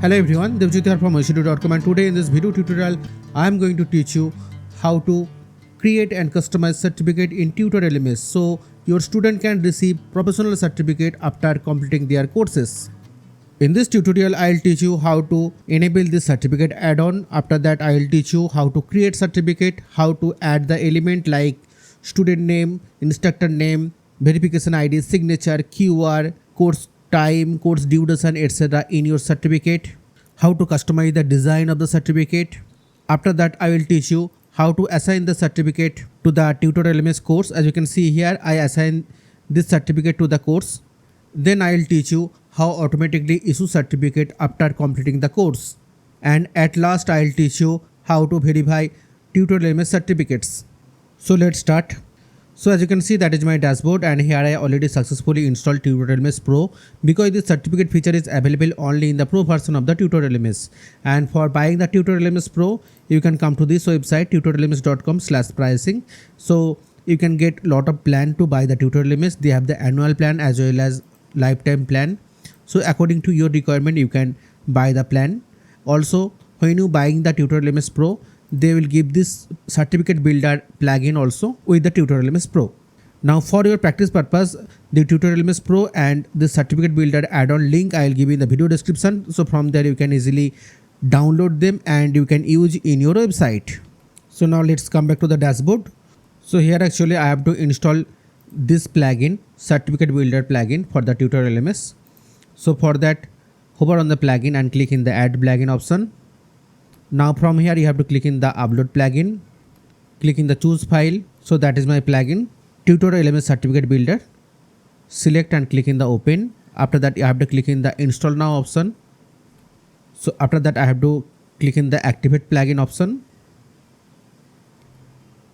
Hello everyone, Devjit here from Tutor.com, and today in this video tutorial I am going to teach you how to create and customize certificate in Tutor LMS so your student can receive professional certificate after completing their courses. In this tutorial I will teach you how to enable this certificate add-on. After that I will teach you how to create certificate, how to add the element like student name, instructor name, verification ID, signature, QR, course time, course duration, etc. in your certificate, how to customize the design of the certificate. After that I will teach you how to assign the certificate to the Tutor LMS course. As you can see here, I assign this certificate to the course. Then I will teach you how automatically issue certificate after completing the course. And at last I will teach you how to verify Tutor LMS certificates. So let's start. So as you can see, that is my dashboard, and here I already successfully installed Tutor LMS Pro because this certificate feature is available only in the Pro version of the Tutor LMS. And for buying the Tutor LMS Pro, you can come to this website tutorlms.com/pricing. So you can get lot of plan to buy the Tutor LMS. They have the annual plan as well as lifetime plan. So according to your requirement, you can buy the plan. Also, when you buying the Tutor LMS Pro, they will give this certificate builder plugin also with the Tutor LMS Pro. Now for your practice purpose, the Tutor LMS Pro and the certificate builder add-on link I will give in the video description. So from there you can easily download them and you can use in your website. So now let's come back to the dashboard. So here actually I have to install this plugin, certificate builder plugin for the Tutor LMS. So for that, hover on the plugin and click in the add plugin option. Now from here you have to click in the upload plugin, click in the choose file. So that is my plugin, Tutor LMS certificate builder. Select and click in the open. After that you have to click in the install now option. So after that I have to click in the activate plugin option.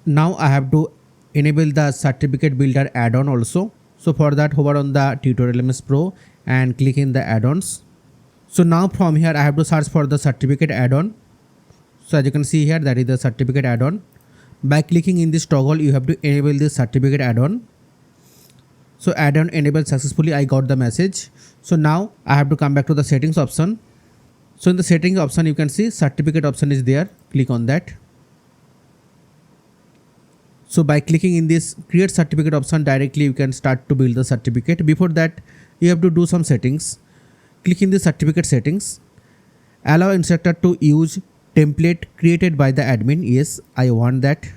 Now I have to enable the certificate builder add-on also. So for that, hover on the Tutor LMS Pro and click in the add-ons. So now from here I have to search for the certificate add-on. So as you can see here, that is the certificate add-on. By clicking in this toggle, you have to enable this certificate add-on. So add-on enabled successfully, I got the message. So now I have to come back to the settings option. So in the settings option, you can see certificate option is there. Click on that. So by clicking in this create certificate option, directly you can start to build the certificate. Before that, you have to do some settings. Click in the certificate settings. Allow instructor to use template created by the admin. Yes, I want that.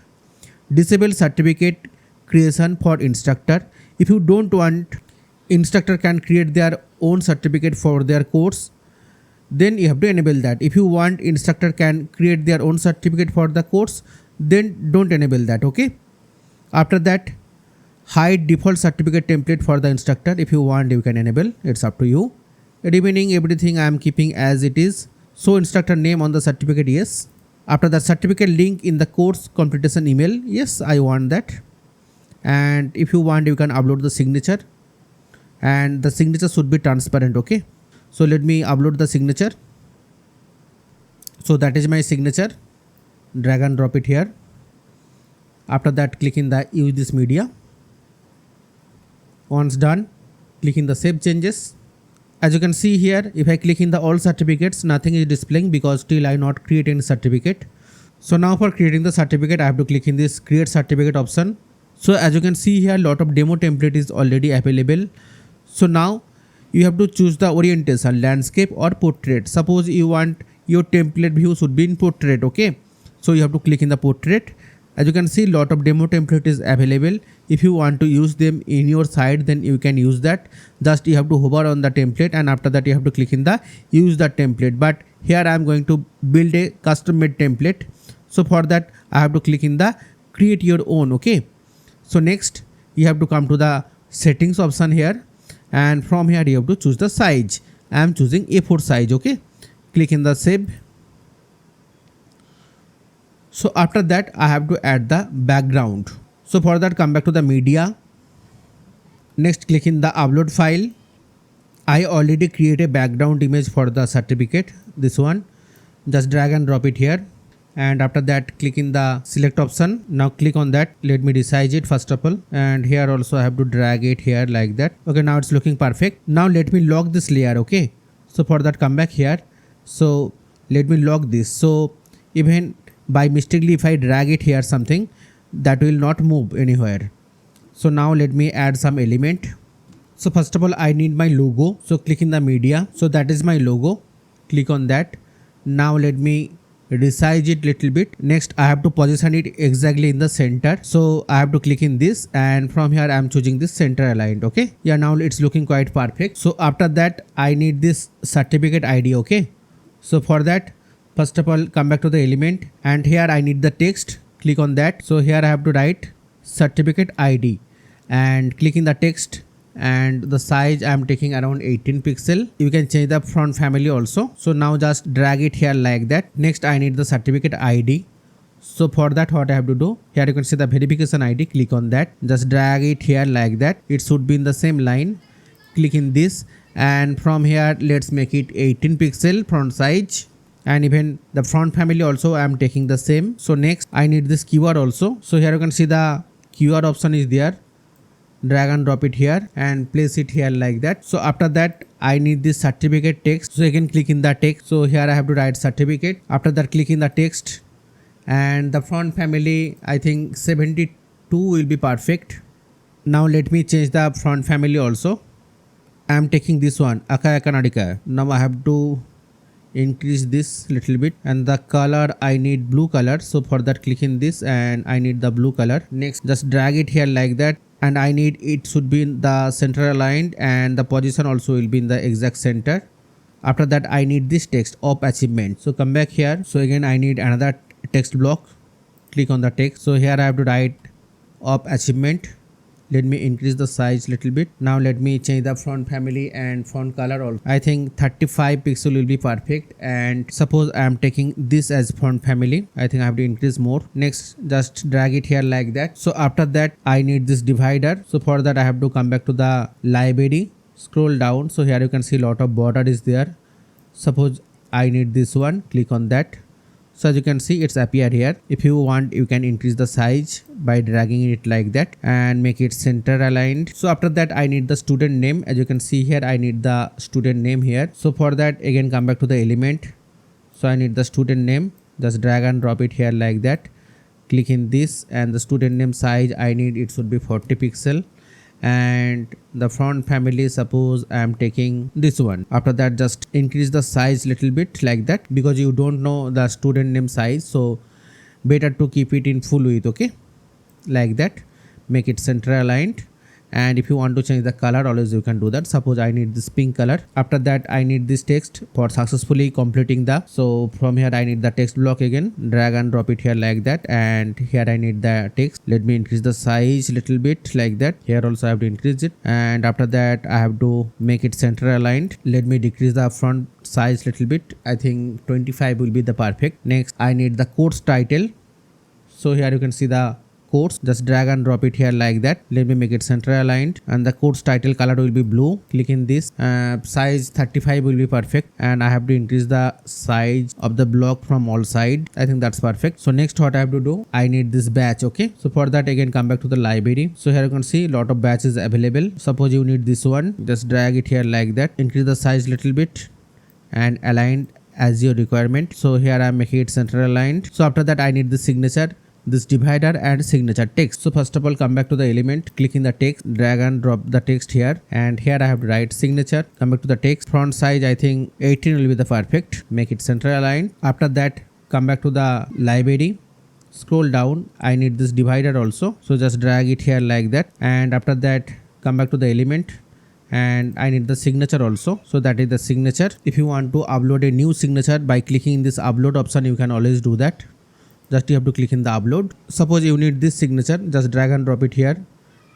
Disable certificate creation for instructor. If you don't want instructor can create their own certificate for their course, then you have to enable that. If you want instructor can create their own certificate for the course, then don't enable that. Okay. After that, hide default certificate template for the instructor. If you want, you can enable. It's up to you. Remaining everything I am keeping as it is. So instructor name on the certificate, yes. After that, certificate link in the course completion email, yes, I want that. And if you want, you can upload the signature, and the signature should be transparent. Okay. So let me upload the signature. So that is my signature. Drag and drop it here. After that, click in the use this media. Once done, click in the save changes. As you can see here, if I click in the all certificates, nothing is displaying because still I not create any certificate. So now for creating the certificate, I have to click in this create certificate option. So as you can see here, lot of demo template is already available. So now you have to choose the orientation, landscape or portrait. Suppose you want your template view should be in portrait. Okay. So you have to click in the portrait. As you can see, lot of demo template is available. If you want to use them in your site, then you can use that. Just you have to hover on the template, and after that you have to click in the use the template. But here I am going to build a custom made template. So for that I have to click in the create your own. Okay. So next you have to come to the settings option here, and from here you have to choose the size. I am choosing A4 size. Okay. Click in the save. So after that I have to add the background. So for that, come back to the media. Next, click in the upload file. I already create a background image for the certificate. This one, just drag and drop it here. And after that, click in the select option. Now click on that. Let me resize it first of all. And here also I have to drag it here like that. Okay, now it's looking perfect. Now let me lock this layer. Okay. So for that, come back here. So let me lock this. So even by mistakenly if I drag it here something, that will not move anywhere. So now let me add some element. So first of all I need my logo. So click in the media. So that is my logo. Click on that. Now let me resize it little bit. Next I have to position it exactly in the center. So I have to click in this, and from here I am choosing this center aligned. Okay. Yeah, now it's looking quite perfect. So after that I need this certificate ID. Okay. So for that, first of all come back to the element, and here I need the text. Click on that. So here I have to write certificate ID and click in the text, and the size I am taking around 18 pixel. You can change the font family also. So now just drag it here like that. Next I need the certificate ID. So for that what I have to do, here you can see the verification ID. Click on that. Just drag it here like that. It should be in the same line. Click in this, and from here let's make it 18 pixel font size, and even the font family also I am taking the same. So next I need this keyword also. So here you can see the keyword option is there. Drag and drop it here and place it here like that. So after that I need this certificate text. So again click in the text. So here I have to write certificate. After that click in the text, and the font family I think 72 will be perfect. Now let me change the font family also. I am taking this one, Akaya Kanadika. Now I have to increase this little bit, and the color I need blue color. So for that click in this, and I need the blue color. Next just drag it here like that, and I need it should be in the center aligned, and the position also will be in the exact center. After that I need this text of achievement. So come back here. So again I need another text block. Click on the text. So here I have to write of achievement. Let me increase the size little bit. Now let me change the font family and font color also. I think 35 pixel will be perfect, and suppose I am taking this as font family. I think I have to increase more. Next just drag it here like that. So after that I need this divider. So for that I have to come back to the library, scroll down. So here you can see lot of border is there. Suppose I need this one. Click on that. So as you can see it's appear here. If you want you can increase the size by dragging it like that and make it center aligned. So after that I need the student name. As you can see here I need the student name here. So for that again come back to the element. So I need the student name. Just drag and drop it here like that. Click in this, and the student name size I need it should be 40 pixel, and the font family suppose I am taking this one. After that just increase the size little bit like that, because you don't know the student name size, so better to keep it in full width. Okay, like that. Make it center aligned, and if you want to change the color always you can do that. Suppose I need this pink color. After that I need this text for successfully completing the. So from here I need the text block again. Drag and drop it here like that, and here I need the text. Let me increase the size little bit like that. Here also I have to increase it, and after that I have to make it center aligned. Let me decrease the font size little bit. I think 25 will be the perfect. Next I need the course title. So here you can see the course. Just drag and drop it here like that. Let me make it center aligned, and the course title color will be blue. Click in this. Size 35 will be perfect, and I have to increase the size of the block from all side. I think that's perfect. So next what I have to do, I need this batch. Okay, so for that again come back to the library. So here you can see lot of batches available. Suppose you need this one. Just drag it here like that. Increase the size little bit and align as your requirement. So here I am making it center aligned. So after that I need the signature, this divider and signature text. So first of all come back to the element, click in the text, drag and drop the text here, and here I have to write signature. Come back to the text. Font size I think 18 will be the perfect. Make it center aligned. After that come back to the library, scroll down. I need this divider also. So just drag it here like that, and after that come back to the element, and I need the signature also. So that is the signature. If you want to upload a new signature by clicking this upload option, you can always do that. Just you have to click in the upload. Suppose you need this signature, just drag and drop it here,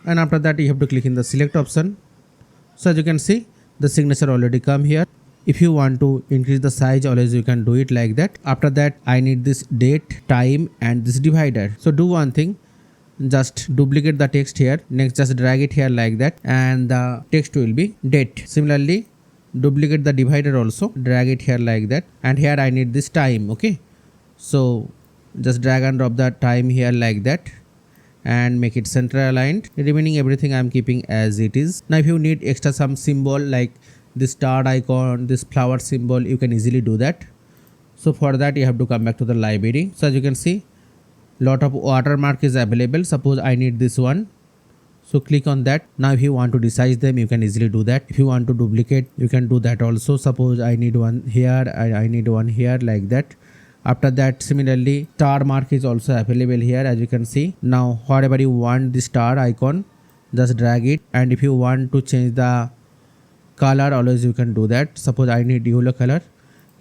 and after that you have to click in the select option. So as you can see the signature already come here. If you want to increase the size always you can do it like that. After that I need this date, time and this divider. So do one thing, just duplicate the text here. Next just drag it here like that, and the text will be date. Similarly duplicate the divider also, drag it here like that, and here I need this time. Okay, so just drag and drop the time here like that and make it center aligned. Remaining everything I am keeping as it is. Now if you need extra some symbol like this star icon, this flower symbol, you can easily do that. So for that you have to come back to the library. So as you can see, lot of watermark is available. Suppose I need this one, so click on that. Now if you want to resize them, you can easily do that. If you want to duplicate, you can do that also. Suppose I need one here, I need one here, like that. After that, similarly, star mark is also available here, as you can see. Now whatever you want the star icon, just drag it, and if you want to change the color, always you can do that. Suppose I need yellow color,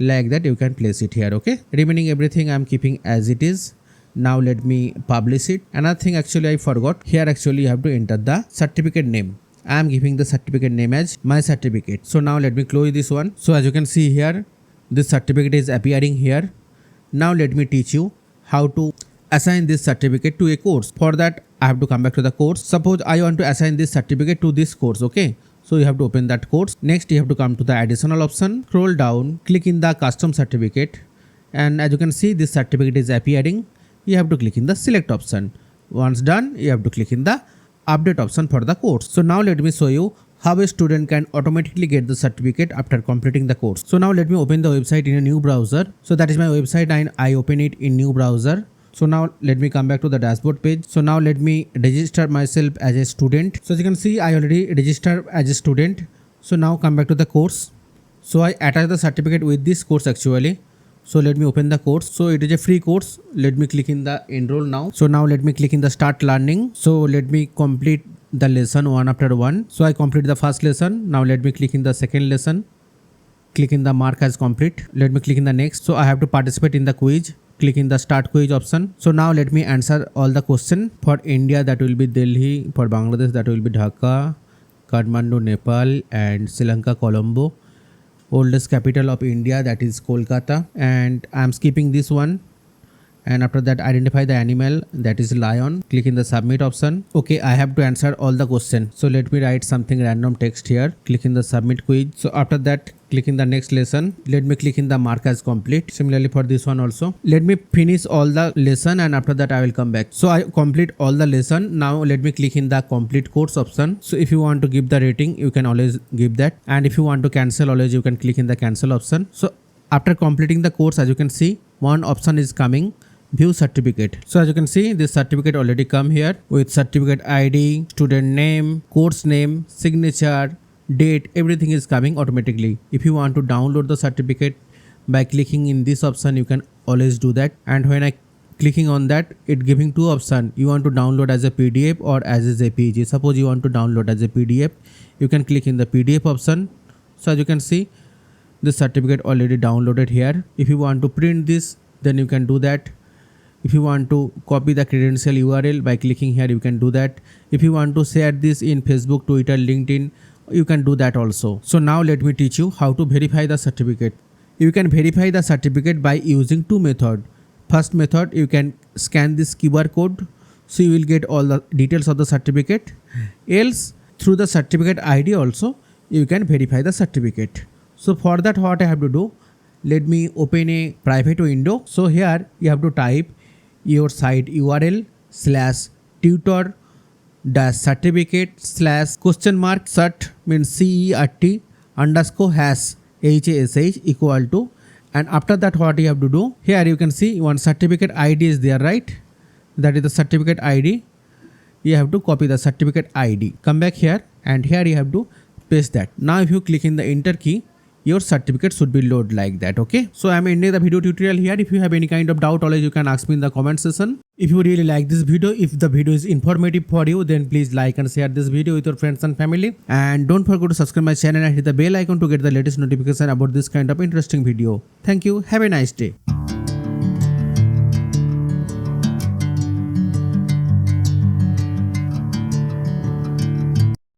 like that, you can place it here. Okay, remaining everything I am keeping as it is. Now let me publish it. Another thing actually I forgot, here actually you have to enter the certificate name. I am giving the certificate name as my certificate. So now let me close this one. So as you can see here, this certificate is appearing here. Now let me teach you how to assign this certificate to a course. For that I have to come back to the course. Suppose I want to assign this certificate to this course. Okay, so you have to open that course. Next you have to come to the additional option, scroll down, click in the custom certificate, and as you can see this certificate is appearing. You have to click in the select option. Once done, you have to click in the update option for the course. So now let me show you how a student can automatically get the certificate after completing the course. So now let me open the website in a new browser. So that is my website and I open it in new browser. So now let me come back to the dashboard page. So now let me register myself as a student. So as you can see, I already registered as a student. So now come back to the course. So I attach the certificate with this course actually. So let me open the course. So it is a free course. Let me click in the enroll now. So now let me click in the start learning. So let me complete the lesson one after one. So I complete the first lesson. Now let me click in the second lesson. Click in the mark as complete. Let me click in the next. So I have to participate in the quiz. Click in the start quiz option. So now let me answer all the question. For India that will be Delhi. For Bangladesh that will be Dhaka, Kathmandu, Nepal, and Sri Lanka, Colombo. Oldest capital of India, that is Kolkata, and I am skipping this one. And after that, identify the animal, that is lion. Click in the submit option. Okay, I have to answer all the questions. So let me write something random text here. Click in the submit quiz. So after that, click in the next lesson. Let me click in the mark as complete. Similarly for this one also. Let me finish all the lesson and after that I will come back. So I complete all the lesson. Now let me click in the complete course option. So if you want to give the rating, you can always give that. And if you want to cancel, always you can click in the cancel option. So after completing the course, as you can see, one option is coming, view certificate. So as you can see, this certificate already come here with certificate ID, student name, course name, signature, date, everything is coming automatically. If you want to download the certificate by clicking in this option, you can always do that. And when I clicking on that, it giving two options. You want to download as a PDF or as a JPG. Suppose you want to download as a PDF, you can click in the PDF option. So as you can see, this certificate already downloaded here. If you want to print this, then you can do that. If you want to copy the credential URL by clicking here, you can do that. If you want to share this in Facebook, Twitter, LinkedIn, you can do that also. So now let me teach you how to verify the certificate. You can verify the certificate by using two methods. First method, you can scan this QR code, so you will get all the details of the certificate. Else, through the certificate ID also, you can verify the certificate. So for that, what I have to do, let me open a private window. So here you have to type your site URL /tutor certificate / cert means CERT _hash HASH equal to, and after that what you have to do, here you can see one certificate ID is there, right? That is the certificate ID. You have to copy the certificate ID, come back here, and here you have to paste that. Now if you click in the enter key, your certificate should be loaded like that. Okay, so I am ending the video tutorial here. If you have any kind of doubt, always you can ask me in the comment section. If you really like this video, if the video is informative for you, then please like and share this video with your friends and family, and don't forget to subscribe my channel and hit the bell icon to get the latest notification about this kind of interesting video. Thank you, have a nice day.